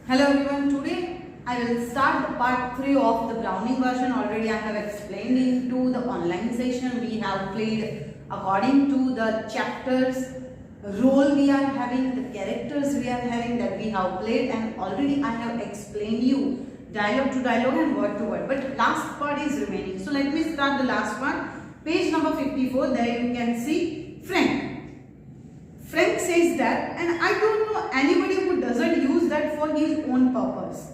Hello everyone, today I will start the part 3 of the Browning version. Already I have explained into the online session. We have played according to the chapters, role we are having, the characters we are having that we have played, and already I have explained you dialogue to dialogue and word to word. But last part is remaining. So let me start the last part. Page number 54, there you can see Frank. Frank says that, and I don't know anybody who doesn't use that for his own purpose.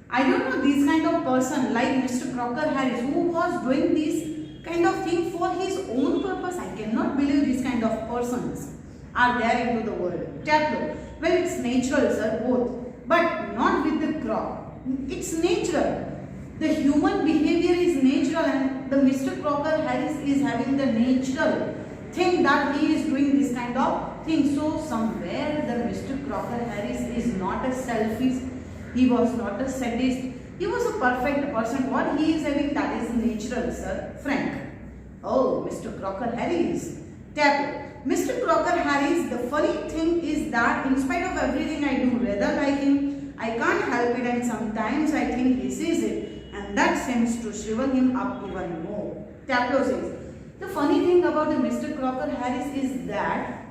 I don't know this kind of person like Mr. Crocker Harris who was doing this kind of thing for his own purpose. I cannot believe this kind of persons are there into the world. Tableau. Well, it's natural, sir, both. But not with the crop. It's natural. The human behavior is natural, and the Mr. Crocker Harris is having the natural thing that he is doing this kind of thing. So somewhere the Mr. Crocker Harris is not a selfish, he was not a sadist, he was a perfect person. What he is having, that is natural, sir. Frank. Oh, Mr. Crocker Harris. Tableau. Mr. Crocker Harris, the funny thing is that in spite of everything I do rather like him, I can't help it, and sometimes I think he sees it, and that seems to shrivel him up even more. Tableau says, the funny thing about the Mr. Crocker Harris is that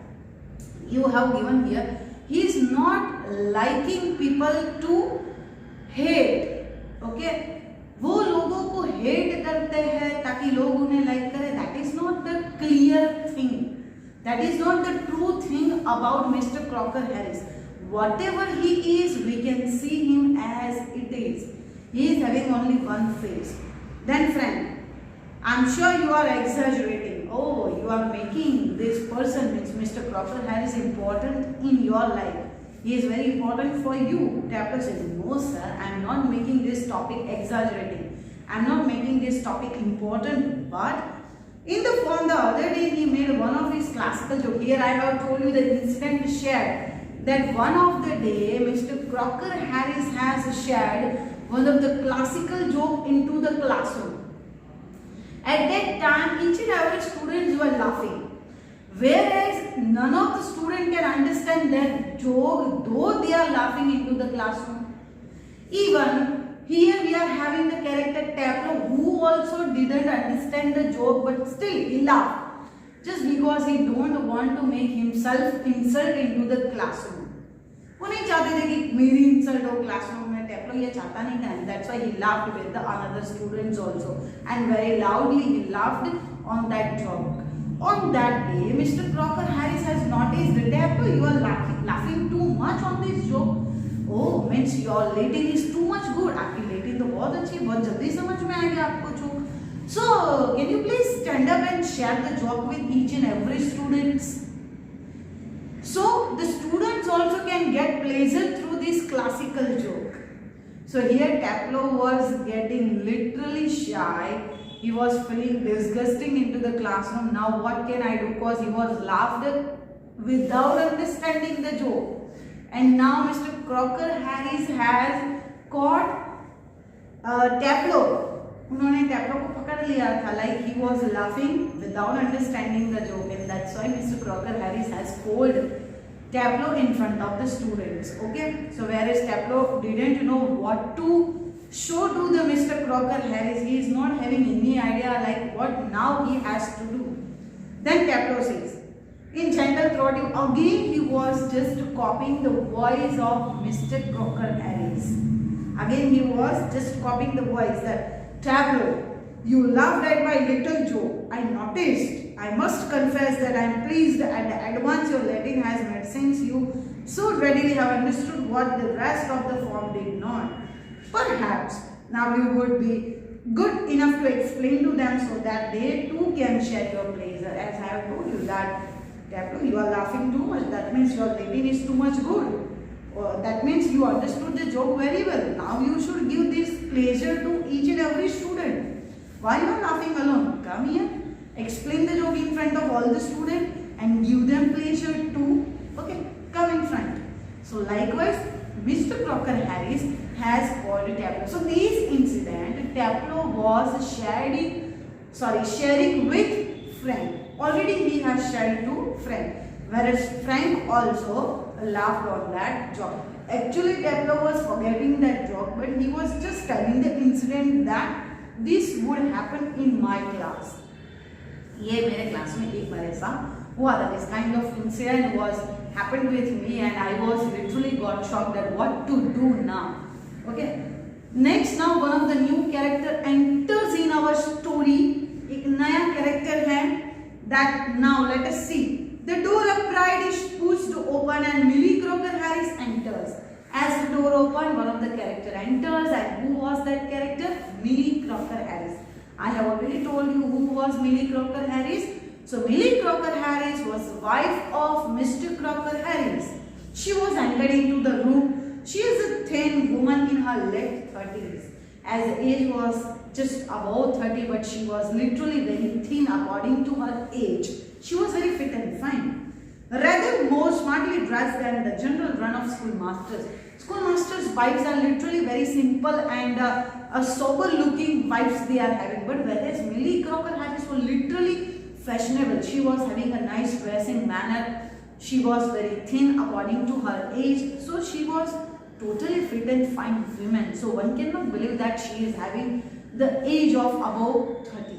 you have given here, he is not liking people to hate. Okay, वो लोगों को hate करते हैं ताकि लोग उन्हें like करें. That is not the clear thing. That is not the true thing about Mr. Crocker Harris. Whatever he is, we can see him as it is. He is having only one face. Then Frank, I'm sure you are exaggerating. Oh, you are making this person, Mr. Crocker Harris, important in your life. He is very important for you. Tableau says, no sir, I am not making this topic exaggerating. I am not making this topic important. But in the form the other day he made one of his classical jokes. Here I have told you the incident shared. That one of the day Mr. Crocker Harris has shared one of the classical joke into the classroom. At that time, each and every students were laughing, whereas none of the students can understand that joke, though they are laughing into the classroom. Even here we are having the character Tableau, who also didn't understand the joke, but still he laughed, just because he don't want to make himself insult into the classroom. वो नहीं चाहते थे कि मेरी insult हो classroom में. Tableau ये चाहता नहीं था, and that's why he laughed with the another students also, and very loudly he laughed on that joke. On that day, Mr. Crocker Harris has noticed that Tableau, you are laughing too much on this joke. Oh, means your lating is too much good. आपकी lating तो बहुत अच्छी, बहुत जल्दी समझ में आएगी आपको joke. So, can you please stand up and share the joke with each and every students? So, the students also can get pleasure through this classical joke. So, here Tableau was getting literally shy. He was feeling disgusting into the classroom. Now, what can I do? Because he was laughed at without understanding the joke. And now, Mr. Crocker Harris has caught Tableau. उन्होंने tableau को पकड़ लिया था, like he was laughing without understanding the joke, and that's why Mr. Crocker Harris has scolded Tableau in front of the students. Okay, so whereas Tableau didn't know what to show to the Mr. Crocker Harris, he is not having any idea like what now he has to do. Then Tableau says, in gentle throat, again he was just copying the voice of Mr. Crocker Harris. Again he was just copying the voice that Tableau, you laughed at my little joke. I noticed. I must confess that I am pleased at advance your letting has made sense. You so readily have understood what the rest of the form did not. Perhaps now you would be good enough to explain to them so that they too can share your pleasure. As I have told you that Tableau, you are laughing too much. That means your letting is too much good. That means you understood the joke very well. Now you should give this pleasure to each and every student. Why you are laughing alone? Come here, explain the joke in front of all the students and give them pleasure too. Okay, come in front. So likewise, Mr. Crocker Harris has called Tableau. So this incident, Tableau was sharing with Frank. Already he has shared to Frank, whereas Frank also laughed on that joke. Actually, Tableau was forgetting that joke, but he was just telling the incident that this would happen in my class. ये मेरे class में एक बार ऐसा हुआ था. This kind of incident was happened with me, and I was literally got shocked at what to do now. Okay. Next, now one of the new character enters in our story. एक नया character है. That now let us see. The door of pride is pushed open and Millie Crocker Harris enters. As the door opened, one of the character enters, and who was that character? Millie Crocker Harris. I have already told you who was Millie Crocker Harris. So Millie Crocker Harris was the wife of Mr. Crocker Harris. She was entered into the room. She is a thin woman in her late 30s. As the age was just above 30, but she was literally very thin according to her age. She was very fit and fine. Rather more smartly dressed than the general run of schoolmasters. Schoolmasters' wives are literally very simple and a sober looking wives they are having. But whereas Millie Crocker Harris was literally fashionable. She was having a nice dressing manner. She was very thin according to her age. So she was totally fit and fine woman. So one cannot believe that she is having the age of above 30.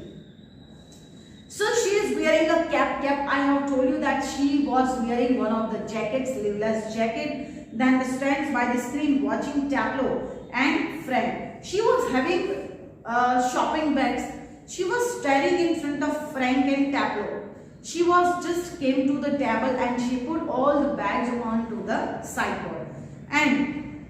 So she is wearing a cap. I have told you that she was wearing one of the jackets, sleeveless jacket. Then stands by the screen watching Tableau and Frank. She was having shopping bags. She was staring in front of Frank and Tableau. She was just came to the table and she put all the bags onto the sideboard. And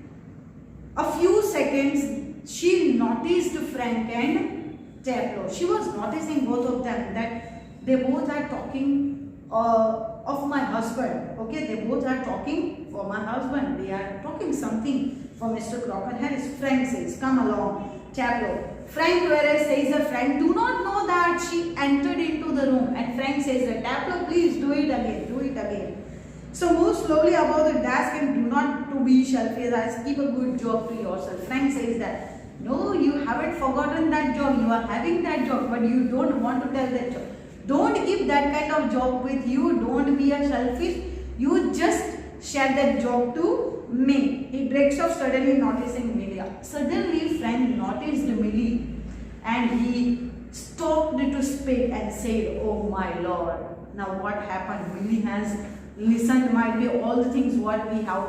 a few seconds she noticed Frank and Tableau. She was noticing both of them that they both are talking of my husband. Okay, they both are talking for my husband. They are talking something for Mr. Crocker Harris. Frank says, "Come along." Tableau. Frank whereas says that Frank do not know that she entered into the room, and Frank says that Tableau, please do it again, do it again. So move slowly above the desk and do not to be selfish. Keep a good job to yourself. Frank says that no, you haven't forgotten that job. You are having that job, but you don't want to tell that job. Don't keep that kind of job with you. Don't be a selfish. You just share that job to me. He breaks off suddenly noticing Millie. Suddenly Frank noticed Millie and he stopped to speak and said, "Oh my lord." Now what happened? Millie has listened might be all the things what we have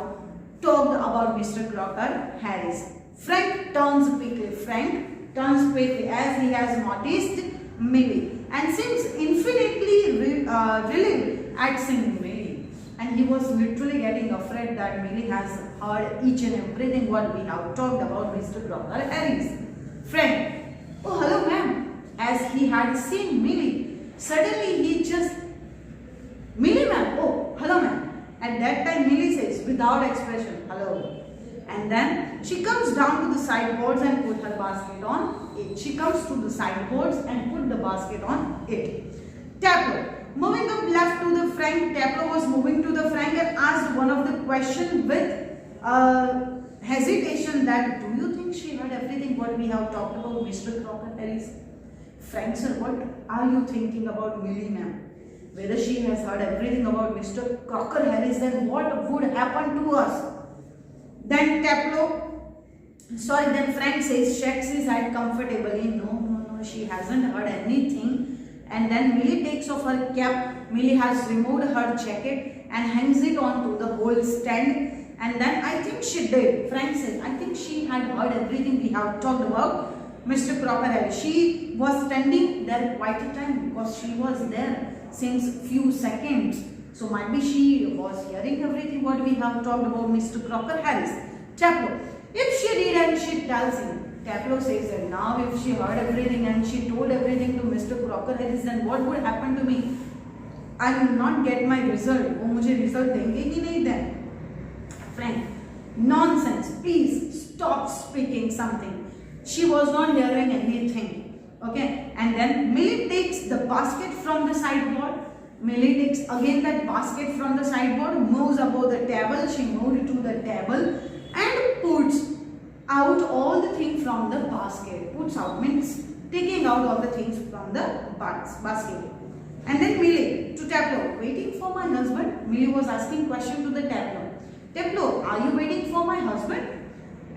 talked about Mr. Crocker Harris. Frank turns quickly as he has noticed Millie and seems infinitely relieved at seeing Millie. And he was literally getting afraid that Millie has heard each and everything what we have talked about Mr. Crocker Harris. Frank, "Oh hello ma'am," as he had seen Millie. Suddenly he just, "Millie ma'am, oh hello ma'am." At that time Millie says without expression, "Hello." And then she comes down to the sideboards and put her basket on it. She comes to the sideboards and put the basket on it. Tableau. Moving up left to the Frank, Tableau was moving to the Frank and asked one of the question with hesitation that, "Do you think she heard everything what we have talked about Mr. Crocker Harris?" "Frank sir, what are you thinking about Millie ma'am? Whether she has heard everything about Mr. Crocker Harris, then what would happen to us?" Then Frank says, shakes his head comfortably, no, she hasn't heard anything. And then Millie takes off her cap. Millie has removed her jacket and hangs it onto the whole stand. And then I think she did. Frank says, "I think she had heard everything we have talked about Mr. Crocker Harris." She was standing there quite a time because she was there since few seconds. So might be she was hearing everything what we have talked about Mr. Crocker Harris. Tableau. If she did and she tells him. Tableau says that now if she heard everything and she told everything to Mr. Crocker Harris, then what would happen to me? I will not get my result. वो मुझे result देंगे ही नहीं then. Frank. Nonsense. Please stop speaking something. She was not hearing anything. Okay. And then Millie takes the basket from the sideboard. Millie takes again that basket from the sideboard, moves above the table. She moved to the table and puts out all the things from the basket. Puts out means taking out all the things from the basket. And then Millie to Tableau, "Waiting for my husband?" Millie was asking question to the Tableau. Tableau, are you waiting for my husband?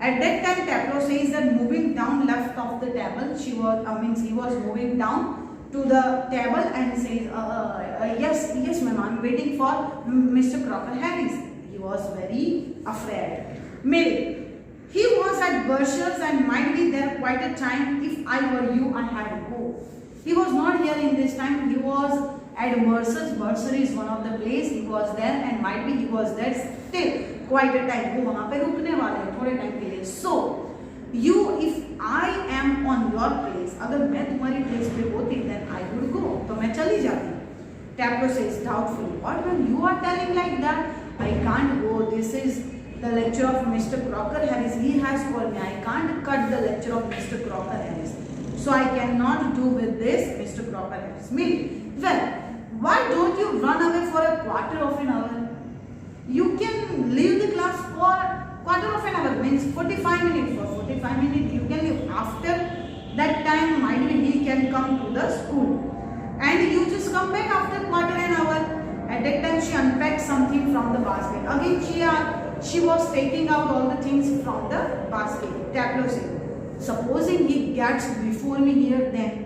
At that time, Tableau says that moving down left of the table, he was moving down to the table and says, yes, ma'am, I'm waiting for Mr. Crocker Harris. He was very afraid. Mary, he was at Berkshires and might be there quite a time. If I were you, I had to go. He was not here in this time. He was at Mercer's. Mercer is one of the place. He was there and might be he was there still quite a time. वो वहाँ पे रुकने वाले हैं थोड़े time के लिए. So you, if I am on your place, अगर मैं तुम्हारी place पे होती, then I would go. तो मैं चली जाती. Tableau says doubtfully, what when you are telling like that? I can't go. This is the lecture of Mr. Crocker Harris. He has called me. I can't cut the lecture of Mr. Crocker Harris. So I cannot do with this Mr. Crocker Harris. Meaning, well, why don't you run away for a quarter of an hour? You can leave the class for quarter of an hour, means 45 minutes. For 45 minutes you can leave. After that time, might be he can come to the school. And you just come back after quarter an hour. At that time she unpacked something from the basket. Again she was taking out all the things from the basket. Tableau said, supposing he gets before me here, then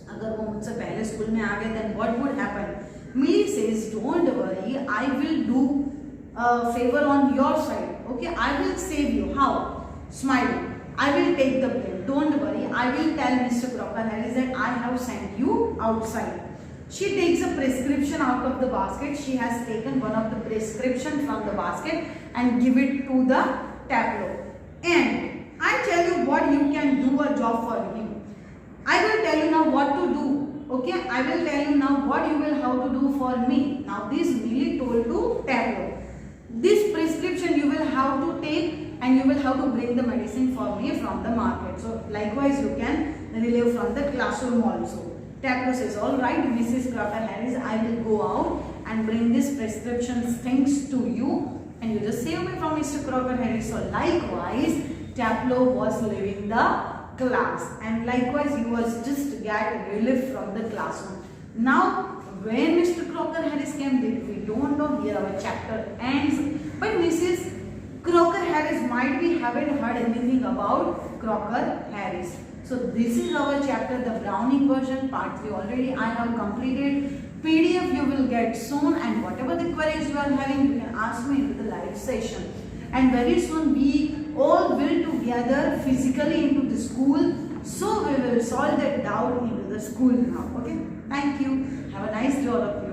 अगर वो मुझसे पहले school में आ गए, then what would happen? Millie says, don't worry, I will do a favor on your side. Okay, I will save you. How? Smiling. I will take the blame. Don't worry, I will tell Mr. Crocker Harris that I have sent you outside. She takes a prescription out of the basket. She has taken one of the prescription from the basket and give it to the Tableau. And I tell you what, you can do a job for him. I will tell you now what to do. Okay, I will tell you now what you will have to do for me. Now this Millie told to Tableau. This prescription you will have to take and you will have to bring the medicine for me from the market. So likewise you can relieve from the classroom also. Tableau says, all right, Mrs. Crocker Harris, I will go out and bring this prescription things to you and you just save me from Mr. Crocker Harris. So likewise, Tableau was leaving the class and likewise he was just get relief from the classroom. Now when Mr. Crocker Harris came, we don't know, here our chapter ends, but Mrs. Crocker Harris might be haven't heard anything about Crocker Harris. So this is our chapter, the Browning version, part 3 already I have completed. PDF you will get soon and whatever the queries you are having, you can ask me in the live session. And very soon we all will together physically into the school. So we will solve that doubt into the school now. Okay. Thank you. Have a nice day all of you.